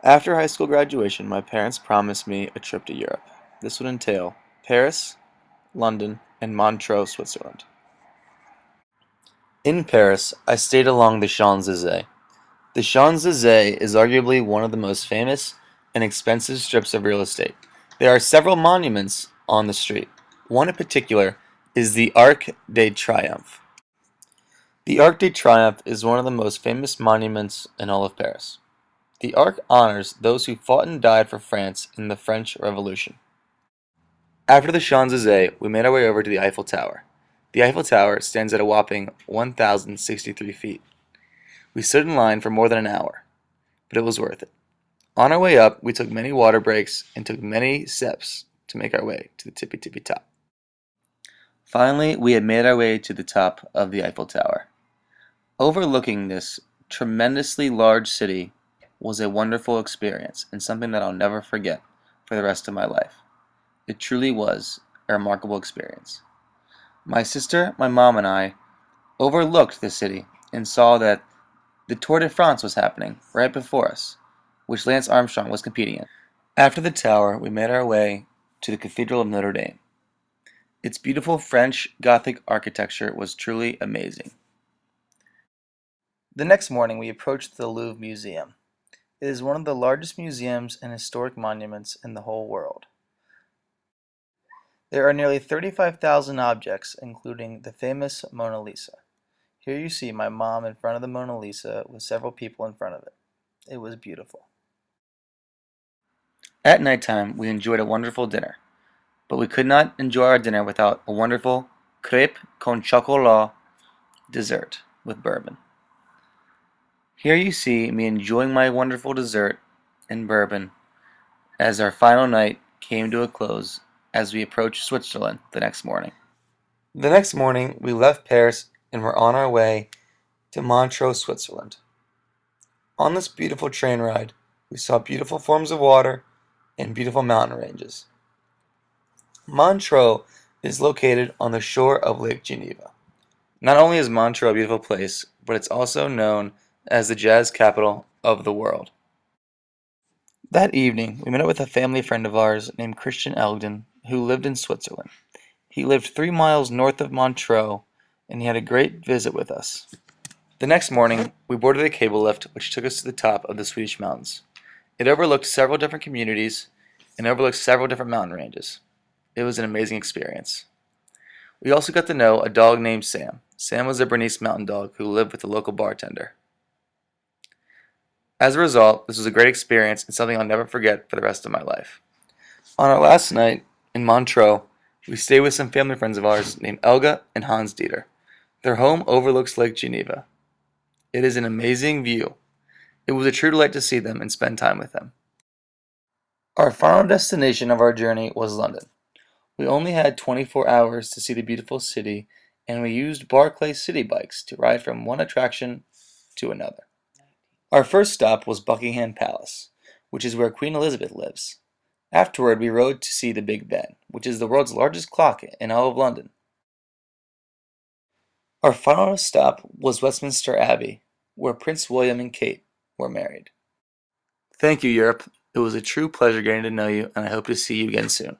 After high school graduation, my parents promised me a trip to Europe. This would entail Paris, London, and Montreux, Switzerland. In Paris, I stayed along the Champs-Élysées. The Champs-Élysées is arguably one of the most famous and expensive strips of real estate. There are several monuments on the street. One in particular is the Arc de Triomphe. The Arc de Triomphe is one of the most famous monuments in all of Paris. The Arc honors those who fought and died for France in the French Revolution. After the Champs-Élysées, we made our way over to the Eiffel Tower. The Eiffel Tower stands at a whopping 1,063 feet. We stood in line for more than an hour, but it was worth it. On our way up, we took many water breaks and took many steps to make our way to the tippy top. Finally, we had made our way to the top of the Eiffel Tower. Overlooking this tremendously large city was a wonderful experience and something that I'll never forget for the rest of my life. It truly was a remarkable experience. My sister, my mom, and I overlooked the city and saw that the Tour de France was happening right before us, which Lance Armstrong was competing in. After the tower, we made our way to the Cathedral of Notre Dame. Its beautiful French Gothic architecture was truly amazing. The next morning, we approached the Louvre Museum. It is one of the largest museums and historic monuments in the whole world. There are nearly 35,000 objects, including the famous Mona Lisa. Here you see my mom in front of the Mona Lisa with several people in front of it. It was beautiful. At nighttime, we enjoyed a wonderful dinner, but we could not enjoy our dinner without a wonderful crêpe con chocolat dessert with bourbon. Here you see me enjoying my wonderful dessert and bourbon as our final night came to a close as we approached Switzerland the next morning. The next morning, we left Paris and were on our way to Montreux, Switzerland. On this beautiful train ride, we saw beautiful forms of water and beautiful mountain ranges. Montreux is located on the shore of Lake Geneva. Not only is Montreux a beautiful place, but it's also known as the jazz capital of the world. That evening, we met up with a family friend of ours named Christian Elgden, who lived in Switzerland. He lived 3 miles north of Montreux, and he had a great visit with us. The next morning, we boarded a cable lift which took us to the top of the Swedish mountains. It overlooked several different communities and overlooked several different mountain ranges. It was an amazing experience. We also got to know a dog named Sam. Sam was a Bernese mountain dog who lived with the local bartender. As a result, this was a great experience and something I'll never forget for the rest of my life. On our last night in Montreux, we stayed with some family friends of ours named Elga and Hans Dieter. Their home overlooks Lake Geneva. It is an amazing view. It was a true delight to see them and spend time with them. Our final destination of our journey was London. We only had 24 hours to see the beautiful city, and we used Barclay city bikes to ride from one attraction to another. Our first stop was Buckingham Palace, which is where Queen Elizabeth lives. Afterward, we rode to see the Big Ben, which is the world's largest clock in all of London. Our final stop was Westminster Abbey, where Prince William and Kate were married. Thank you, Europe. It was a true pleasure getting to know you, and I hope to see you again soon.